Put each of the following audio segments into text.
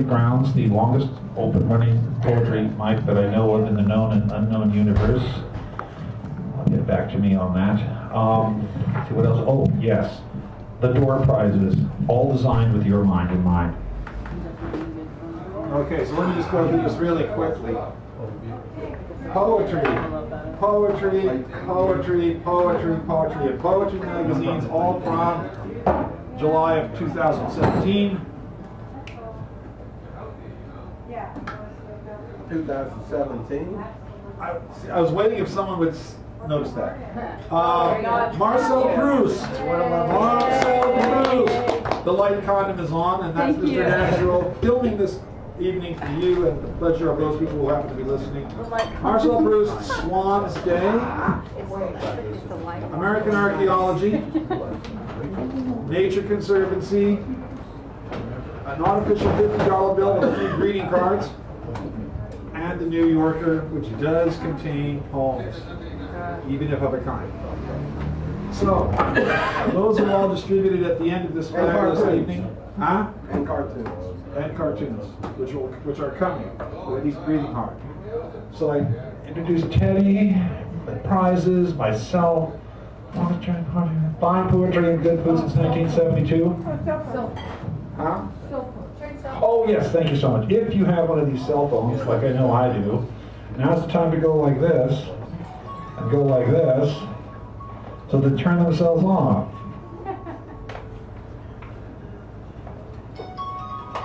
Grounds, the longest open-running poetry mic that I know of in the known and unknown universe. I'll get back to me on that. Let's see what else. Oh, yes. The door prizes, all designed with your mind in mind. Okay, so let me just go through this really quickly. Poetry, poetry, poetry, poetry, poetry, and poetry magazines, all from July of 2017. 2017? I was waiting if someone would notice that. Marcel Proust. Marcel Proust. The light condom is on, and that's Mr. Natural filming this evening for you and the pleasure of those people who happen to be listening. Marcel Proust, Swan's Day. American Archaeology. Nature Conservancy. An unofficial $50 bill with 3 greeting cards. And the New Yorker, which does contain poems, even if of a kind. So, those are all distributed at the end of this fabulous evening. Huh? And cartoons. And cartoons, which are coming, or at least breathing hard. So I introduced Teddy, the prizes, myself, fine poetry and good food since 1972. Huh? Oh yes, thank you so much. If you have one of these cell phones, like I know I do, now's the time to go like this, and go like this, so they turn themselves off.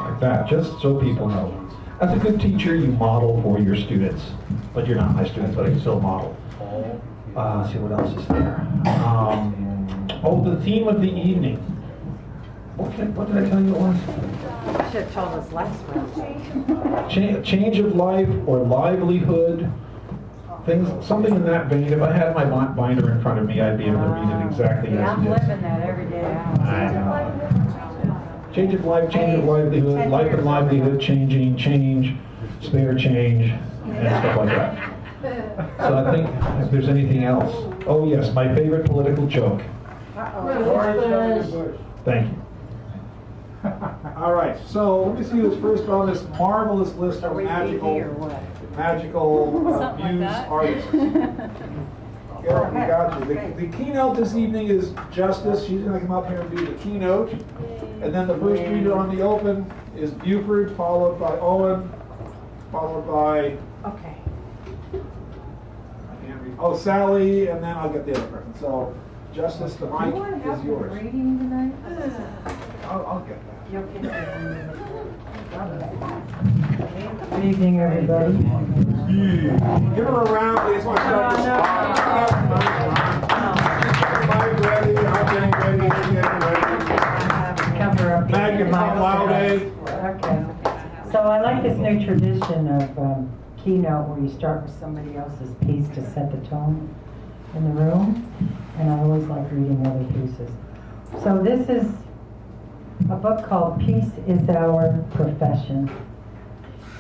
Like that, just so people know. As a good teacher, you model for your students. But you're not my students, but I can still model. Let's see what else is there. Oh, the theme of the evening. What did I tell you it was? You should have told us last round. Change of life or livelihood, things, something in that vein. If I had my binder in front of me, I'd be able to read it exactly as I'm it is. living that every day. I know. Change of life, change of livelihood, life and livelihood, changing, change, spare change, and stuff like that. So I think if there's anything else. Oh yes, my favorite political joke. Thank you. All right, so let me see who's first on this marvelous list of magical muse artists. Garrett, we got you. The keynote this evening is Justice. She's going to come up here and do the keynote. And then the first reader on the open is Buford, followed by Owen, followed by... Okay. Oh, Sally, and then I'll get the other person. So, Justice, the mic is yours. Reading tonight? I'll get that. You'll get that. Good evening, everybody. Give her a round, please. Want to start this mic ready, I'm getting ready, you're getting ready. Cover up. Maggie, come loud, Okay. So I like this new tradition of keynote where you start with somebody else's piece to set the tone in the room, and I always like reading other pieces. So this is a book called Peace is Our Profession.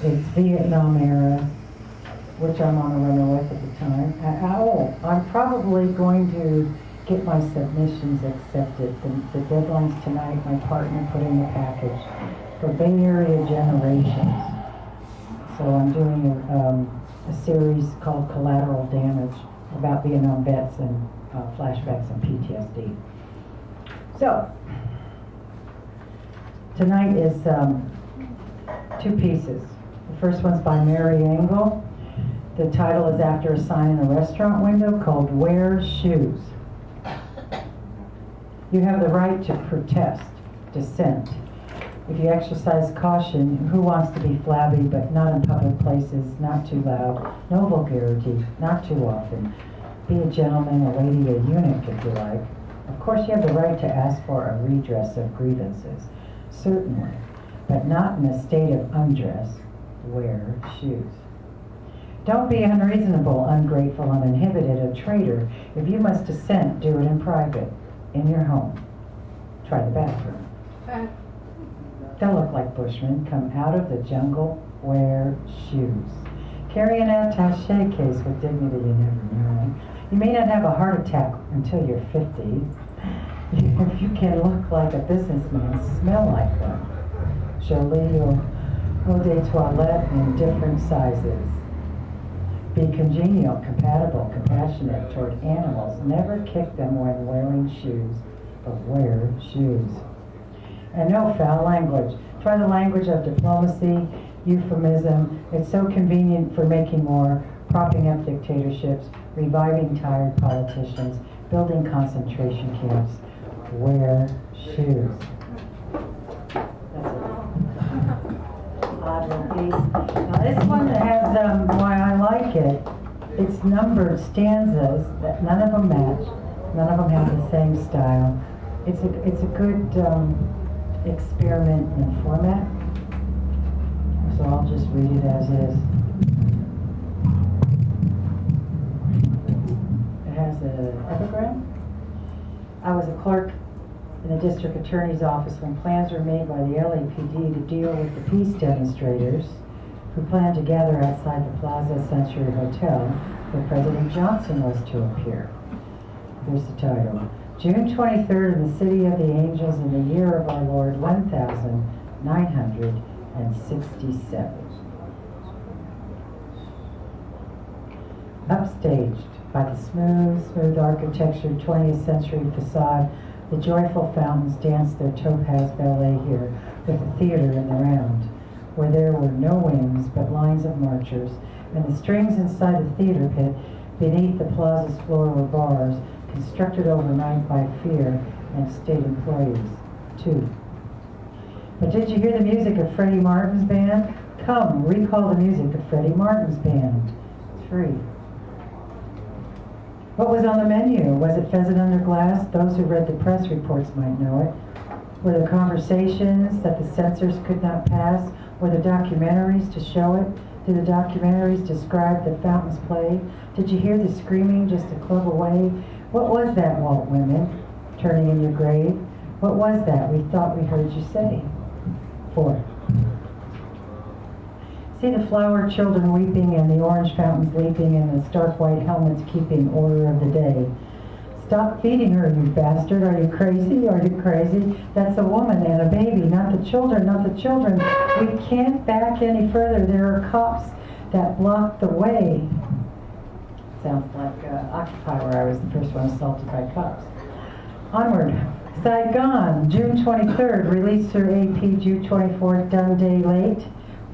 It's Vietnam era, which I'm on a runner with at the time. I'm probably going to get my submissions accepted. The deadline's tonight. My partner put in the package for Bay Area Generations. So I'm doing a series called Collateral Damage about Vietnam vets and flashbacks and PTSD. So tonight is 2 pieces. The first one's by Mary Engel. The title is after a sign in a restaurant window called Wear Shoes. You have the right to protest, dissent. If you exercise caution, who wants to be flabby but not in public places, not too loud, no vulgarity, not too often. Be a gentleman, a lady, a eunuch if you like. Of course you have the right to ask for a redress of grievances. Certainly, but not in a state of undress. Wear shoes. Don't be unreasonable, ungrateful, uninhibited, a traitor. If you must dissent, do it in private, in your home. Try the bathroom. Don't look like bushmen. Come out of the jungle. Wear shoes. Carry an attaché case with dignity, you never know. You may not have a heart attack until you're 50. If you can look like a businessman, smell like one. Jolie, Eau de toilette in different sizes. Be congenial, compatible, compassionate toward animals. Never kick them when wearing shoes, but wear shoes. And no foul language. Try the language of diplomacy, euphemism. It's so convenient for making war, propping up dictatorships, reviving tired politicians, building concentration camps. Wear shoes. That's it. Odd little piece. Now this one has why I like it. It's numbered stanzas that none of them match. None of them have the same style. It's a good experiment in format. So I'll just read it as is. It has an epigram. I was a clerk in the district attorney's office when plans were made by the LAPD to deal with the peace demonstrators who planned to gather outside the Plaza Century Hotel where President Johnson was to appear. Here's the title. June 23rd in the City of the Angels in the year of our Lord 1967. Upstaged by the smooth architectured 20th century facade, the joyful fountains danced their topaz ballet here with the theater in the round, where there were no wings but lines of marchers, and the strings inside the theater pit beneath the plaza's floor were bars, constructed overnight by fear and state employees, too. But did you hear the music of Freddie Martin's band? Come, recall the music of Freddie Martin's band. 3. What was on the menu? Was it pheasant under glass? Those who read the press reports might know it. Were there conversations that the censors could not pass? Were there documentaries to show it? Did the documentaries describe the fountains played? Did you hear the screaming just a club away? What was that, Walt Women, turning in your grave? What was that we thought we heard you say? 4. See the flower children weeping and the orange fountains leaping and the stark white helmets keeping order of the day. Stop feeding her, you bastard. Are you crazy? Are you crazy? That's a woman and a baby, not the children, not the children. We can't back any further. There are cops that block the way. Sounds like Occupy, where I was the first one assaulted by cops. Onward. Saigon, June 23rd, released her AP June 24th, done day late.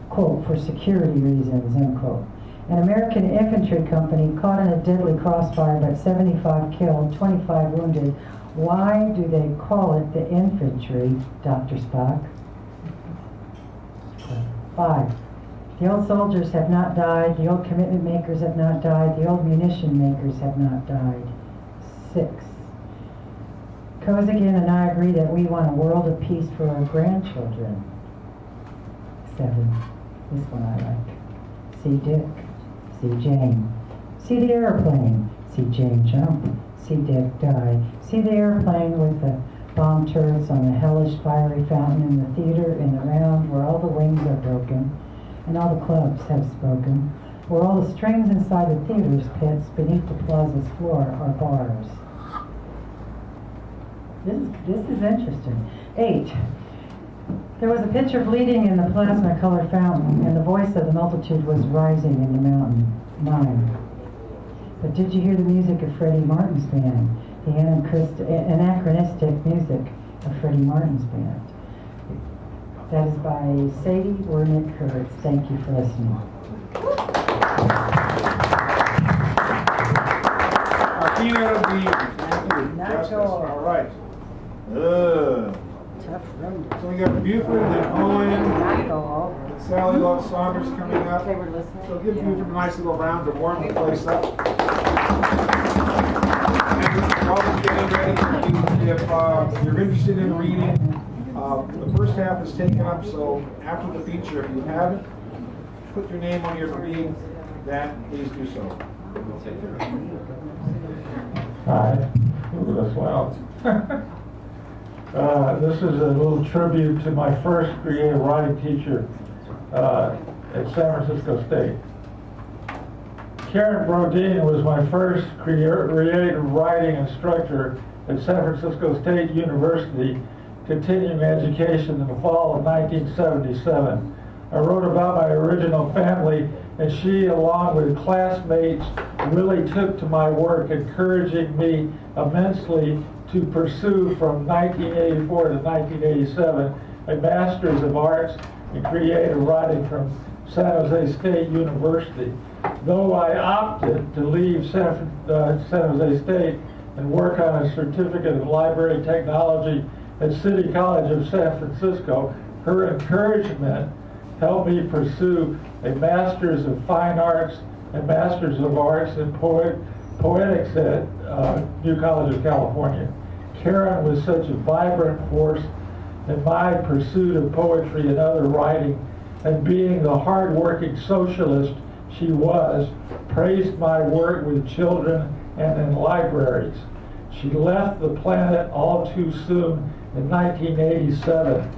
Quote, for security reasons, end quote. An American infantry company caught in a deadly crossfire, but 75 killed, 25 wounded. Why do they call it the infantry, Dr. Spock? 5. The old soldiers have not died, the old commitment makers have not died, the old munition makers have not died. 6. Kozigan and I agree that we want a world of peace for our grandchildren. 7. This one I like. See Dick. See Jane. See the airplane. See Jane jump. See Dick die. See the airplane with the bomb turrets on the hellish fiery fountain in the theater in the round where all the wings are broken and all the clubs have spoken, where all the strings inside the theater's pits beneath the plaza's floor are bars. This is interesting. 8. There was a pitcher bleeding in the plasma-colored fountain, and the voice of the multitude was rising in the mountain. 9. But did you hear the music of Freddie Martin's band? The anachronistic music of Freddie Martin's band. That is by Sadie Wernick-Hurwitz. Thank you for listening. Our keynote of the all right. Tough room. So we got Buford, then Owen, Not go over. and Sally Love Saunders coming up. Okay, we're listening. So give Buford a nice little round to warm the place up. And while we're getting ready, if you're interested in reading, the first half is taken up, so after the feature, if you haven't put your name on your reading, that please do so. Hi. Ooh, that's loud. This is a little tribute to my first creative writing teacher at San Francisco State. Karen Brodeen was my first creative writing instructor at San Francisco State University, continuing education in the fall of 1977. I wrote about my original family, and she, along with classmates, really took to my work, encouraging me immensely to pursue from 1984 to 1987 a Master's of Arts in Creative Writing from San Jose State University. Though I opted to leave San Jose State and work on a certificate in library technology at City College of San Francisco, her encouragement helped me pursue a Master's of Fine Arts and Master's of Arts in Poetics at New College of California. Karen was such a vibrant force in my pursuit of poetry and other writing, and being the hard-working socialist she was, praised my work with children and in libraries. She left the planet all too soon in 1987,